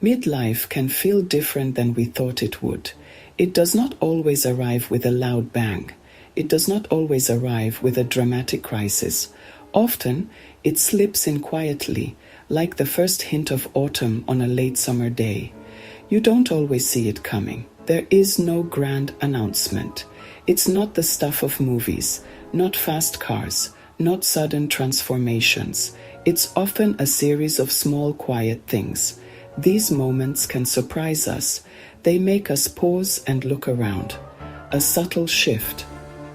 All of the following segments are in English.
Midlife can feel different than we thought it would. It does not always arrive with a loud bang. It does not always arrive with a dramatic crisis. Often, it slips in quietly, like the first hint of autumn on a late summer day. You don't always see it coming. There is no grand announcement. It's not the stuff of movies, not fast cars, not sudden transformations. It's often a series of small, quiet things. These moments can surprise us. They make us pause and look around. A subtle shift,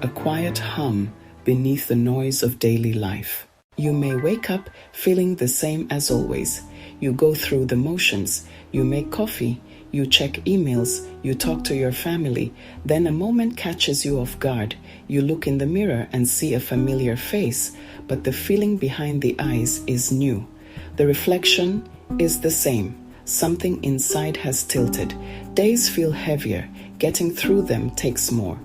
a quiet hum beneath the noise of daily life. You may wake up feeling the same as always. You go through the motions. You make coffee. You check emails. You talk to your family. Then a moment catches you off guard. You look in the mirror and see a familiar face, but the feeling behind the eyes is new. The reflection is the same. Something inside has tilted. Days feel heavier. Getting through them takes more.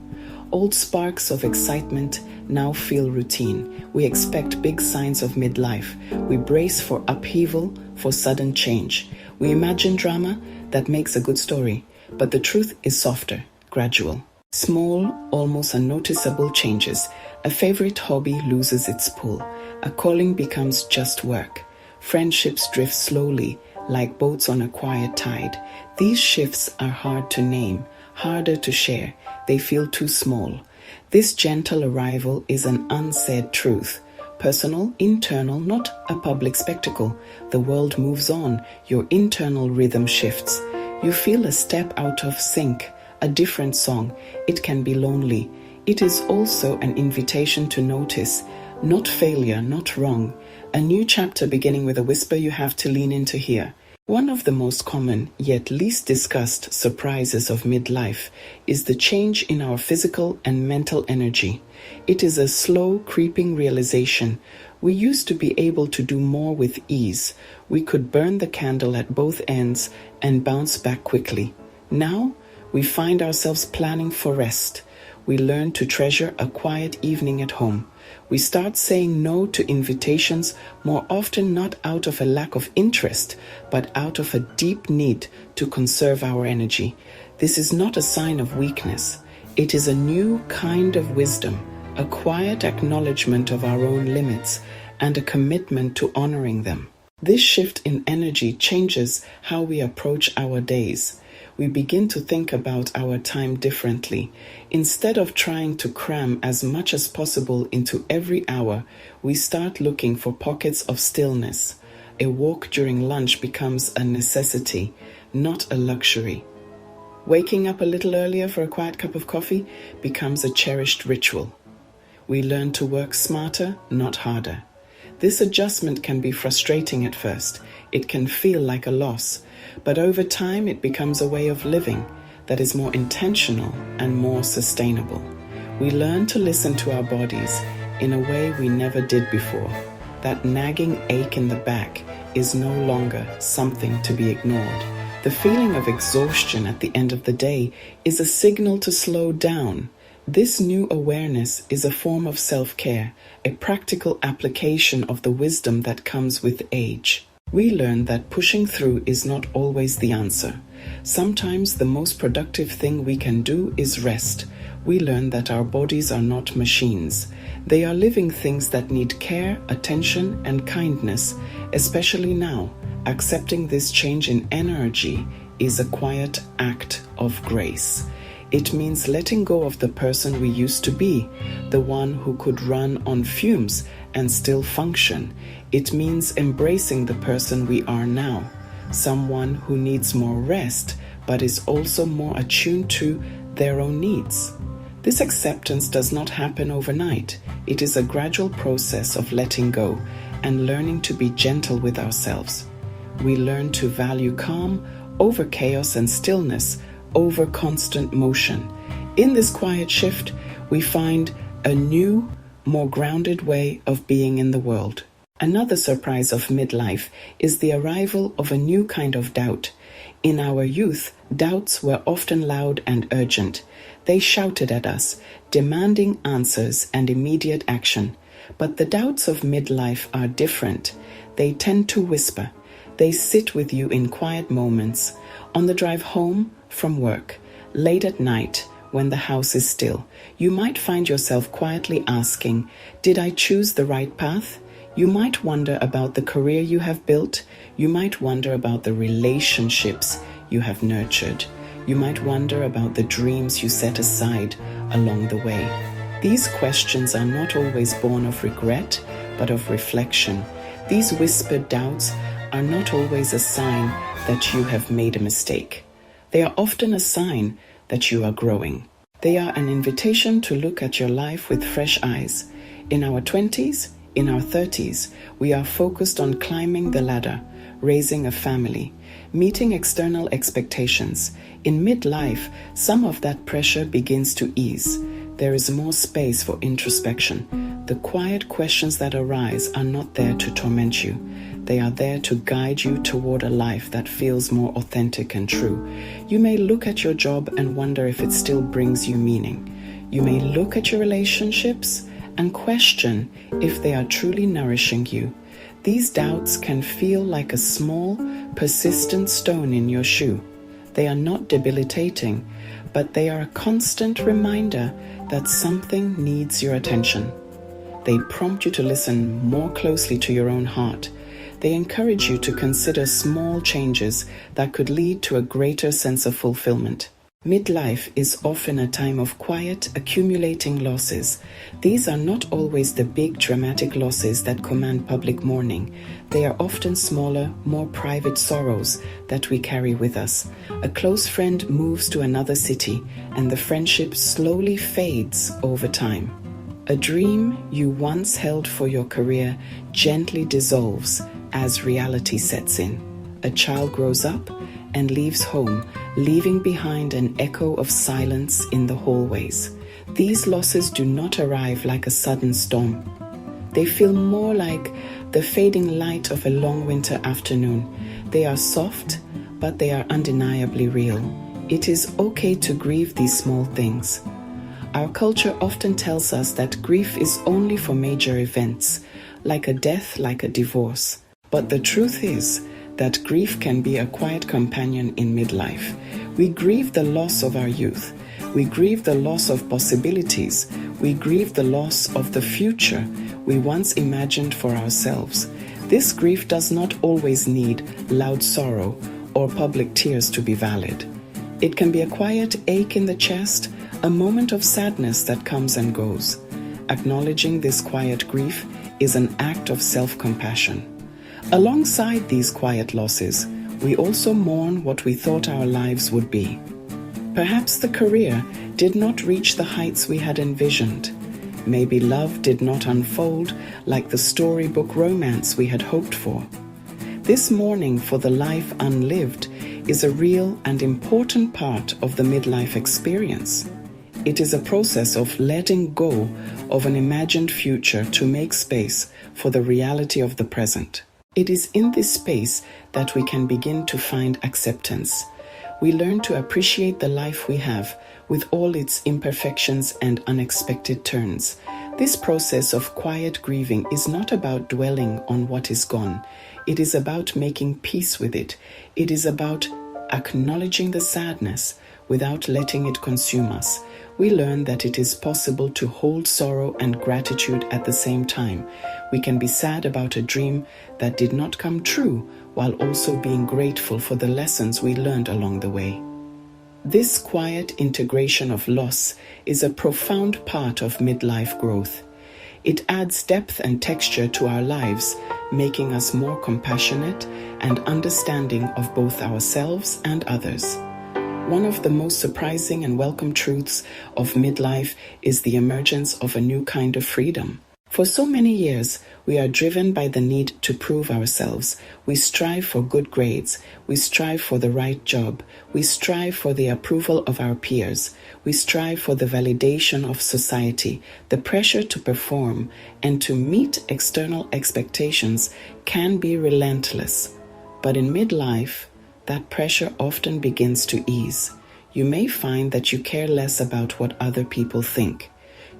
Old sparks of excitement now feel routine. We expect big signs of midlife. We brace for upheaval, for sudden change. We imagine drama that makes a good story, but the truth is softer, gradual. Small, almost unnoticeable changes. A favorite hobby loses its pull. A calling becomes just work. Friendships drift slowly, like boats on a quiet tide. These shifts are hard to name, harder to share. They feel too small. This gentle arrival is an unsaid truth. Personal, internal, not a public spectacle. The world moves on. Your internal rhythm shifts. You feel a step out of sync, a different song. It can be lonely. It is also an invitation to notice. Not failure, not wrong. A new chapter beginning with a whisper you have to lean in to hear. One of the most common, yet least discussed surprises of midlife is the change in our physical and mental energy. It is a slow, creeping realization. We used to be able to do more with ease. We could burn the candle at both ends and bounce back quickly. Now, we find ourselves planning for rest. We learn to treasure a quiet evening at home. We start saying no to invitations more often, not out of a lack of interest, but out of a deep need to conserve our energy. This is not a sign of weakness. It is a new kind of wisdom, a quiet acknowledgement of our own limits and a commitment to honoring them. This shift in energy changes how we approach our days. We begin to think about our time differently. Instead of trying to cram as much as possible into every hour, we start looking for pockets of stillness. A walk during lunch becomes a necessity, not a luxury. Waking up a little earlier for a quiet cup of coffee becomes a cherished ritual. We learn to work smarter, not harder. This adjustment can be frustrating at first. It can feel like a loss. But over time, it becomes a way of living that is more intentional and more sustainable. We learn to listen to our bodies in a way we never did before. That nagging ache in the back is no longer something to be ignored. The feeling of exhaustion at the end of the day is a signal to slow down. This new awareness is a form of self-care, a practical application of the wisdom that comes with age. We learn that pushing through is not always the answer. Sometimes the most productive thing we can do is rest. We learn that our bodies are not machines. They are living things that need care, attention, and kindness, especially now. Accepting this change in energy is a quiet act of grace. It means letting go of the person we used to be, the one who could run on fumes and still function. It means embracing the person we are now, someone who needs more rest but is also more attuned to their own needs. This acceptance does not happen overnight. It is a gradual process of letting go and learning to be gentle with ourselves. We learn to value calm over chaos and stillness over constant motion. In this quiet shift, we find a new, more grounded way of being in the world. Another surprise of midlife is the arrival of a new kind of doubt. In our youth, doubts were often loud and urgent. They shouted at us, demanding answers and immediate action. But the doubts of midlife are different. They tend to whisper. They sit with you in quiet moments, on the drive home from work, late at night when the house is still. You might find yourself quietly asking, did I choose the right path? You might wonder about the career you have built. You might wonder about the relationships you have nurtured. You might wonder about the dreams you set aside along the way. These questions are not always born of regret, but of reflection. These whispered doubts are not always a sign that you have made a mistake. They are often a sign that you are growing. They are an invitation to look at your life with fresh eyes. In our 20s, in our 30s, we are focused on climbing the ladder, raising a family, meeting external expectations. In midlife, some of that pressure begins to ease. There is more space for introspection. The quiet questions that arise are not there to torment you. They are there to guide you toward a life that feels more authentic and true. You may look at your job and wonder if it still brings you meaning. You may look at your relationships and question if they are truly nourishing you. These doubts can feel like a small, persistent stone in your shoe. They are not debilitating, but they are a constant reminder that something needs your attention. They prompt you to listen more closely to your own heart. They encourage you to consider small changes that could lead to a greater sense of fulfillment. Midlife is often a time of quiet, accumulating losses. These are not always the big, dramatic losses that command public mourning. They are often smaller, more private sorrows that we carry with us. A close friend moves to another city, and the friendship slowly fades over time. A dream you once held for your career gently dissolves as reality sets in. A child grows up and leaves home, leaving behind an echo of silence in the hallways. These losses do not arrive like a sudden storm. They feel more like the fading light of a long winter afternoon. They are soft, but they are undeniably real. It is okay to grieve these small things. Our culture often tells us that grief is only for major events, like a death, like a divorce. But the truth is that grief can be a quiet companion in midlife. We grieve the loss of our youth. We grieve the loss of possibilities. We grieve the loss of the future we once imagined for ourselves. This grief does not always need loud sorrow or public tears to be valid. It can be a quiet ache in the chest, a moment of sadness that comes and goes. Acknowledging this quiet grief is an act of self-compassion. Alongside these quiet losses, we also mourn what we thought our lives would be. Perhaps the career did not reach the heights we had envisioned. Maybe love did not unfold like the storybook romance we had hoped for. This mourning for the life unlived is a real and important part of the midlife experience. It is a process of letting go of an imagined future to make space for the reality of the present. It is in this space that we can begin to find acceptance. We learn to appreciate the life we have with all its imperfections and unexpected turns. This process of quiet grieving is not about dwelling on what is gone. It is about making peace with it. It is about acknowledging the sadness without letting it consume us. We learn that it is possible to hold sorrow and gratitude at the same time. We can be sad about a dream that did not come true, while also being grateful for the lessons we learned along the way. This quiet integration of loss is a profound part of midlife growth. It adds depth and texture to our lives, making us more compassionate and understanding of both ourselves and others. One of the most surprising and welcome truths of midlife is the emergence of a new kind of freedom. For so many years, we are driven by the need to prove ourselves. We strive for good grades. We strive for the right job. We strive for the approval of our peers. We strive for the validation of society. The pressure to perform and to meet external expectations can be relentless. But in midlife, that pressure often begins to ease. You may find that you care less about what other people think.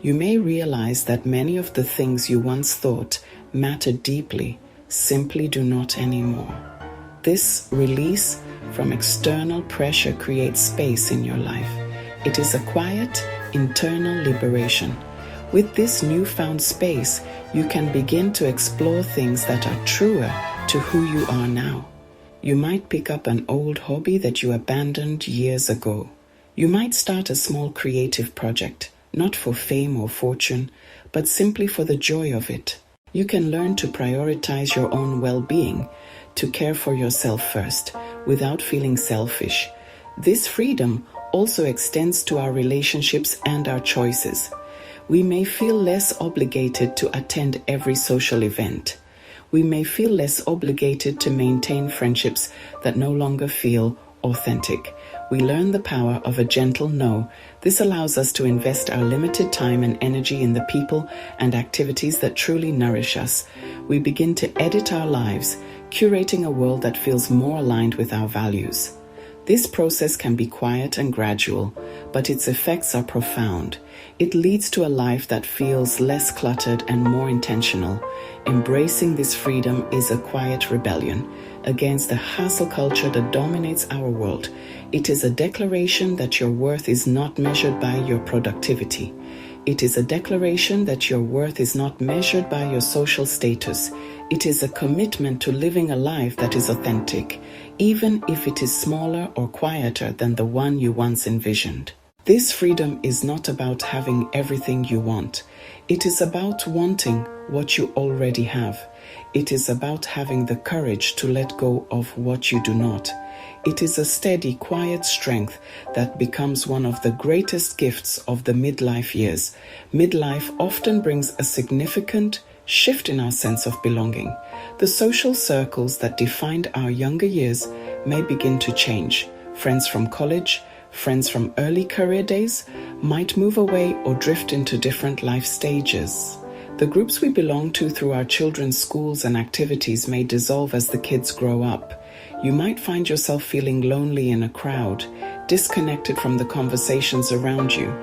You may realize that many of the things you once thought mattered deeply simply do not anymore. This release from external pressure creates space in your life. It is a quiet, internal liberation. With this newfound space, you can begin to explore things that are truer to who you are now. You might pick up an old hobby that you abandoned years ago. You might start a small creative project, not for fame or fortune, but simply for the joy of it. You can learn to prioritize your own well-being, to care for yourself first, without feeling selfish. This freedom also extends to our relationships and our choices. We may feel less obligated to attend every social event. We may feel less obligated to maintain friendships that no longer feel authentic. We learn the power of a gentle no. This allows us to invest our limited time and energy in the people and activities that truly nourish us. We begin to edit our lives, curating a world that feels more aligned with our values. This process can be quiet and gradual, but its effects are profound. It leads to a life that feels less cluttered and more intentional. Embracing this freedom is a quiet rebellion against the hustle culture that dominates our world. It is a declaration that your worth is not measured by your productivity. It is a declaration that your worth is not measured by your social status. It is a commitment to living a life that is authentic, even if it is smaller or quieter than the one you once envisioned. This freedom is not about having everything you want. It is about wanting what you already have. It is about having the courage to let go of what you do not. It is a steady, quiet strength that becomes one of the greatest gifts of the midlife years. Midlife often brings a significant shift in our sense of belonging. The social circles that defined our younger years may begin to change. Friends from college, friends from early career days might move away or drift into different life stages. The groups we belong to through our children's schools and activities may dissolve as the kids grow up. You might find yourself feeling lonely in a crowd, disconnected from the conversations around you.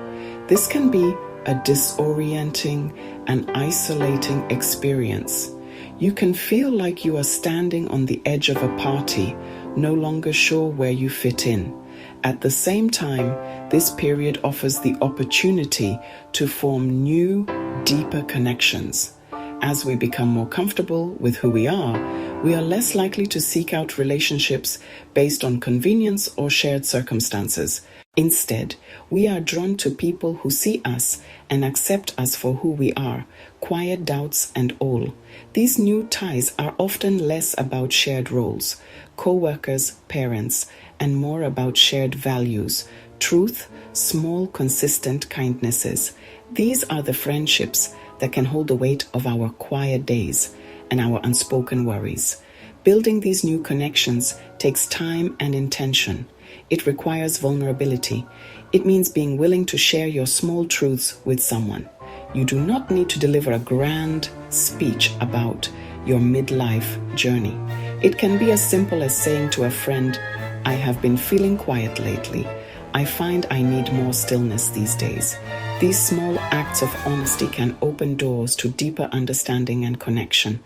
This can be a disorienting and isolating experience. You can feel like you are standing on the edge of a party, no longer sure where you fit in. At the same time, this period offers the opportunity to form new, deeper connections. As we become more comfortable with who we are less likely to seek out relationships based on convenience or shared circumstances. Instead, we are drawn to people who see us and accept us for who we are, quiet doubts and all. These new ties are often less about shared roles, co-workers, parents, and more about shared values, truth, small, consistent kindnesses. These are the friendships that can hold the weight of our quiet days and our unspoken worries. Building these new connections takes time and intention. It requires vulnerability. It means being willing to share your small truths with someone. You do not need to deliver a grand speech about your midlife journey. It can be as simple as saying to a friend, "I have been feeling quiet lately. I find I need more stillness these days." These small acts of honesty can open doors to deeper understanding and connection.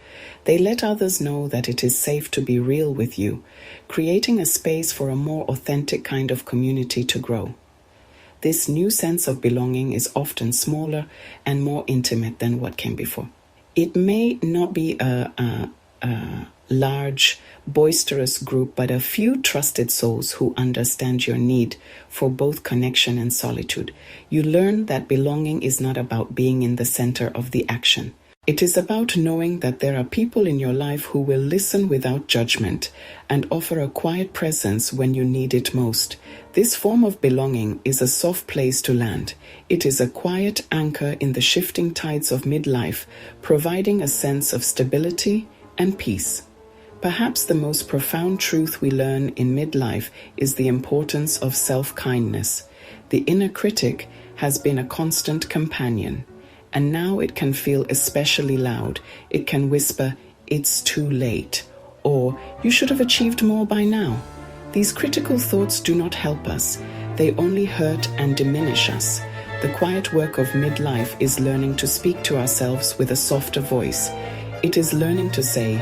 They let others know that it is safe to be real with you, creating a space for a more authentic kind of community to grow. This new sense of belonging is often smaller and more intimate than what came before. It may not be a large, boisterous group, but a few trusted souls who understand your need for both connection and solitude. You learn that belonging is not about being in the center of the action. It is about knowing that there are people in your life who will listen without judgment and offer a quiet presence when you need it most. This form of belonging is a soft place to land. It is a quiet anchor in the shifting tides of midlife, providing a sense of stability and peace. Perhaps the most profound truth we learn in midlife is the importance of self-kindness. The inner critic has been a constant companion, and now it can feel especially loud. It can whisper, "It's too late," or "You should have achieved more by now." These critical thoughts do not help us. They only hurt and diminish us. The quiet work of midlife is learning to speak to ourselves with a softer voice. It is learning to say,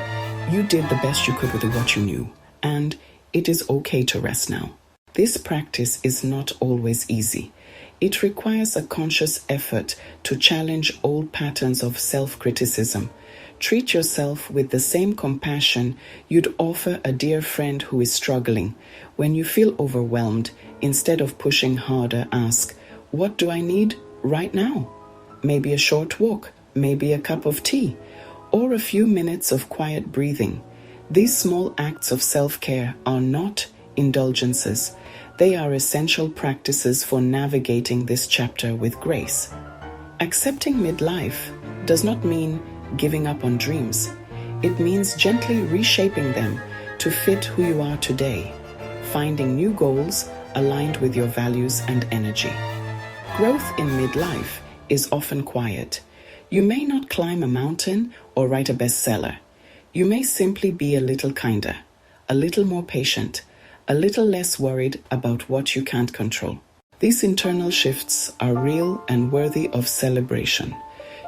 "You did the best you could with what you knew. and it is okay to rest now. This practice is not always easy. It requires a conscious effort to challenge old patterns of self-criticism. Treat yourself with the same compassion you'd offer a dear friend who is struggling. When you feel overwhelmed, instead of pushing harder, ask, "What do I need right now?" Maybe a short walk, maybe a cup of tea, or a few minutes of quiet breathing. These small acts of self-care are not indulgences. They are essential practices for navigating this chapter with grace. Accepting midlife does not mean giving up on dreams. It means gently reshaping them to fit who you are today, finding new goals aligned with your values and energy. Growth in midlife is often quiet. You may not climb a mountain or write a bestseller. You may simply be a little kinder, a little more patient, a little less worried about what you can't control. These internal shifts are real and worthy of celebration.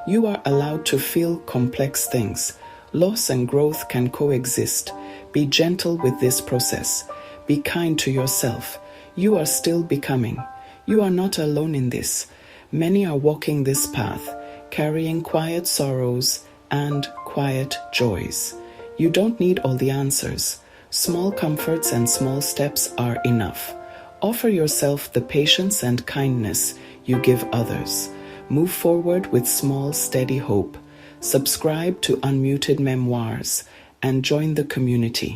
You are allowed to feel complex things. Loss and growth can coexist. Be gentle with this process. Be kind to yourself. You are still becoming. You are not alone in this. Many are walking this path, carrying quiet sorrows and quiet joys. You don't need all the answers. Small comforts and small steps are enough. Offer yourself the patience and kindness you give others. Move forward with small, steady hope. Subscribe to Unmuted Memoirs and join the community.